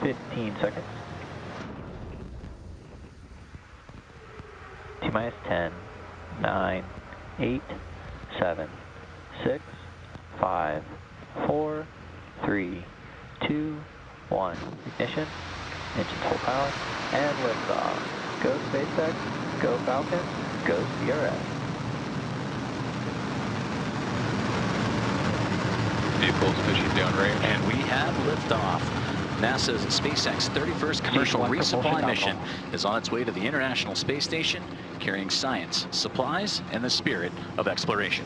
15 seconds. T-minus 10, 9, 8, 7, 6, 5, 4, 3, 2, 1. Ignition, engines full power, and liftoff. Go SpaceX, go Falcon, go CRS. Vehicles pushing downrange. And we have liftoff. NASA's SpaceX 31st commercial resupply mission is on its way to the International Space Station, carrying science, supplies, and the spirit of exploration.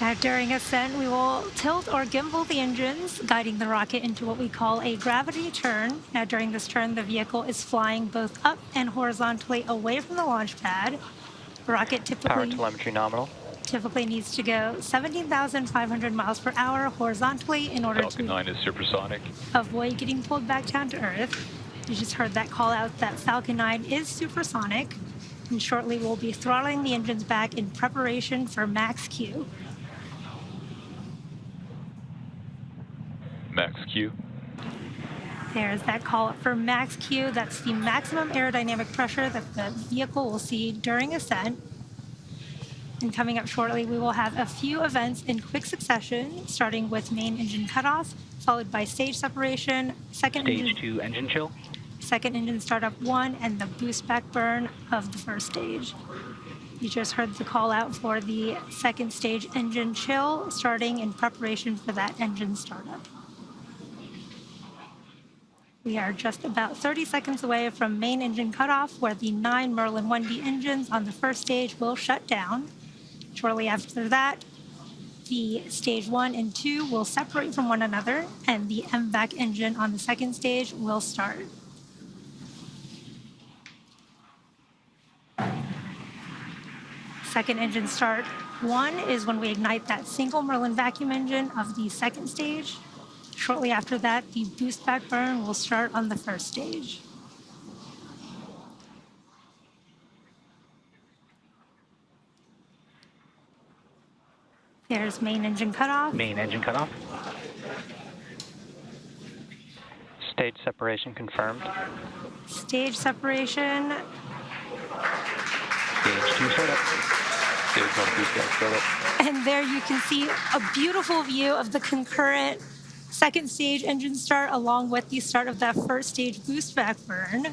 Now, during ascent, we will tilt or gimbal the engines, guiding the rocket into what we call a gravity turn. Now, during this turn, the vehicle is flying both up and horizontally away from the launch pad. The rocket Power telemetry nominal. typically needs to go 17,500 miles per hour horizontally in order Falcon 9 is supersonic. avoid getting pulled back down to Earth. You just heard that call out that Falcon 9 is supersonic. And shortly, we'll be throttling the engines back in preparation for max Q. Max Q. There's that call up for max Q. That's the maximum aerodynamic pressure that the vehicle will see during ascent. And coming up shortly, we will have a few events in quick succession, starting with main engine cutoff, followed by stage separation, Stage 2 engine chill. second engine startup 1, and the boost back burn of the first stage. You just heard the call out for the second stage engine chill, starting in preparation for that engine startup. We are just about 30 seconds away from main engine cutoff, where the 9 Merlin 1B engines on the first stage will shut down. Shortly after that, the stage 1 and 2 will separate from one another, and the MVAC engine on the second stage will start. Second engine start 1 is when we ignite that single Merlin vacuum engine of the second stage. Shortly after that, the boost back burn will start on the first stage. There's main engine cutoff. Main engine cutoff. Stage separation confirmed. Stage separation. Stage 2 startup. Stage 1 boost back startup. And there you can see a beautiful view of the concurrent second stage engine start along with the start of that first stage boost back burn.